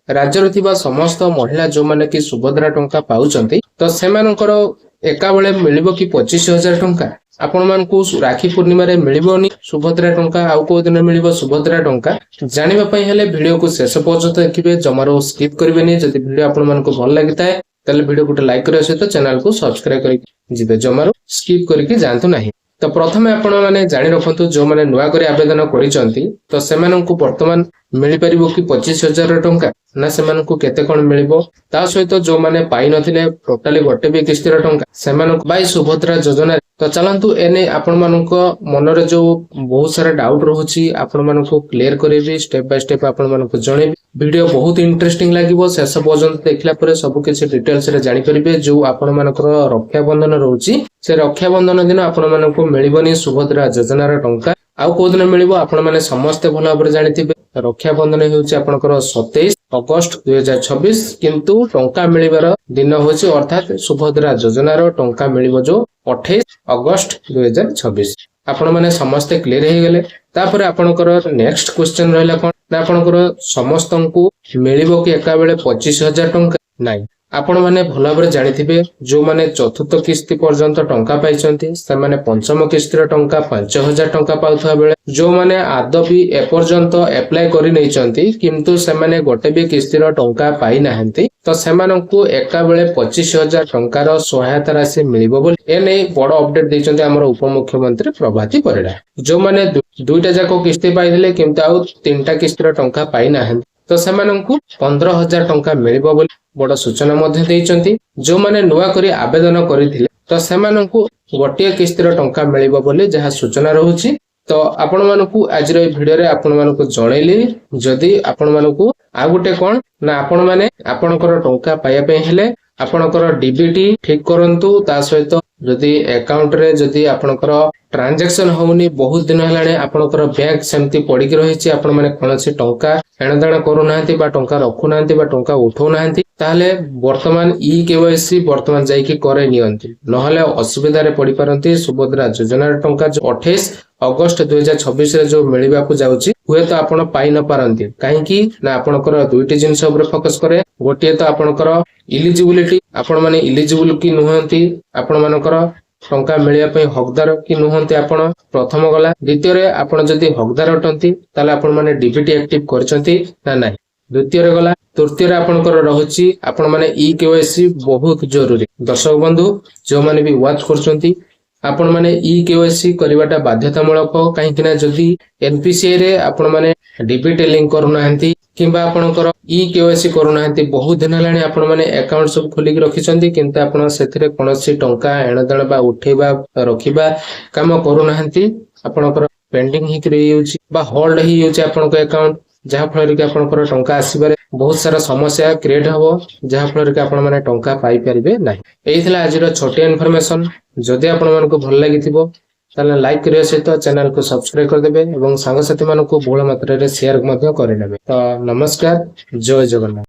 राज्य थिबा समस्त महिला जो माने कि सुभद्रा टंका पाउचंती तो सेमानकर एका बेले मिलिबो कि 25,000 टंका आपण मानकु राखी पूर्णिमा रे मिलिबोनी सुभद्रा टंका आउ को दिन मिलिबो सुभद्रा टंका जानिबा पई हेले वीडियो को शेष पर्यंत देखिबे जमारो स्किप करबेनी जदि वीडियो आपण मानकु भल लागिताय ताले वीडियो को लाइक करे सहित चैनल को सब्सक्राइब करि जिबे जमारो स्किप करके जानतु नाही। तो प्रथमे आपण माने जानि रखंतु जो माने नुवा करी आवेदन करिसंती तो सेमानंकु वर्तमान मिलि परिबो कि 25,000 टंका ना सेमानंकु केते कोन मिलिबो ता सहित जो माने पाई नथिले टोटली गोटे भी किस्तीर टंका सेमानंकु बाई सुभद्रा योजना तो चलंतु एने आपण मानको मनरे जो बहुत सारा डाउट रहउची आपण मानको क्लियर करेबी स्टेप बाय स्टेप आपण मानको जणेबी वीडियो बहुत इंटरेस्टिंग लागिवो शेष पर्यंत देखला परे सब किछि डिटेल्स रे जानि परिबे जो आपण मानकर रक्षा बंधन रहउची से रक्षा बंधन दिन आपण मानको मिलिबनी सुभद्रा योजना रा टंका आउ को दिन मिलिबो आपण माने समस्त भला भाबरे जानिथिबे रक्षा बंधन हेउची आपनकर 27 अगस्त 2026 किंतु टंका मिलिबार दिन होची अर्थात सुभद्रा योजना रो टंका मिलिबो जो 28 अगस्त 2026 आपण माने समस्त क्लियर हे गेले तापर आपनकर नेक्स्ट क्वेश्चन रहला कोन ना आपनकर समस्तंकु मिलिबो कि एका बेले 25,000 टंका नाही आपण माने भला भाबरे जानिथिबे जो माने चतुर्थ किस्ती पर्यंत टंका पाइचंती से माने पंचम किस्तीर टंका 5,000 टंका पाउथवा बेले जो माने आदबी ए पर्यंत अप्लाई करि नैचंती किंतु से माने गोटे भी किस्तीर टंका पाई नाहंती तो सेमानंकु एका बेले 25,000 टंकार सहायता राशि मिलिबो बोली ए नै बड़ अपडेट दैचंती हमर उपमुख्यमंत्री प्रभाती परिडा जो माने दुईटा जाको किस्ती पाइले किंतु आउ तीनटा किस्तीर टंका पाई नाहंती तो सेमानंकु 15,000 टंका मिलिबो बोली बड़ सूचना मध्ये दैचंती जो माने नुवा करी आवेदन करिथिले तो सेमानंकु गोटे किस्तीर टंका मिलिबो बोली जहा सूचना रहउची तो आपण मानकु आज रे वीडियो रे आपण मानकु जणैली जदी आपण मानकु आ गुटे कोन ना आपण माने आपनकर टंका पाया पे हेले आपनकर डीबीटी ठीक करंतु ता सहित जदी अकाउंट रे जदी आपनकर ट्रांजैक्शन होउनी बहुत दिन हलाने आपनकर बैंक सेमती पड़ी कि रहिछि आपण माने कोनसी टंका एणदाण करू नाहंती बा टंका रखु नाहंती बा टंका उठौ नाहंती ताले वर्तमान ई केवाईसी वर्तमान जाई कि करे नियंती नहले असुविधा रे पड़ी परंती सुभद्रा योजना टंका जो 28 अगस्त 2026 रे जो मिलिबा को जाउची हुए तो आपण पाई न पारंती काहे कि ना आपनकर दुईटी जिंस ऊपर फोकस करे गोटे तो आपनकर इलिजिबिलिटी आपण माने इलिजिबल कि नहंती आपण मानकर टंका मिलिया पई हकदार कि नहंती आपण प्रथम गला द्वितीय रे आपण जदी हकदार अटंती ताले आपण माने डीबीटी एक्टिव करचंती ना नाही द्वितीय रे गला तृतीय रे आपनकर रहउची आपण माने ई केवाईसी बहुत जरूरी दर्शक बंधु जो माने भी वाच करचंती आपण माने ई केवाईसी करिवाटा बाध्यतामूलक काहे कि ना जदी एनपीसीआई रे आपण माने डीबीटी लिंक करू नाहंती किंबा आपनकर ई केवाईसी करू नाहंती बहुत दिन हलानी आपण माने अकाउंट सब खोली कि रखिसंती किंतु आपण सेथिरे कोनोसी टंका एणदळ बा उठेबा रखिबा काम करू नाहंती आपनकर पेंडिंग ही क्रिएयुची बा होल्ड ही युची आपनकर अकाउंट जहा फल कि आपनकर टंका आसीबारे बहुत सारा समस्या क्रिएट हबो जहा फल कि आपण माने टंका पाई परिबे नाही एइथिला आजिरो छोटी इन्फॉर्मेशन जदि आपण मानको भल लागिथिबो ताले लाइक करिया सहित चैनल को सब्सक्राइब कर देबे एवं सांग साथी मानको बहुल मात्रा रे शेयर मध्य करि नेबे तो नमस्कार जय जगन्नाथ।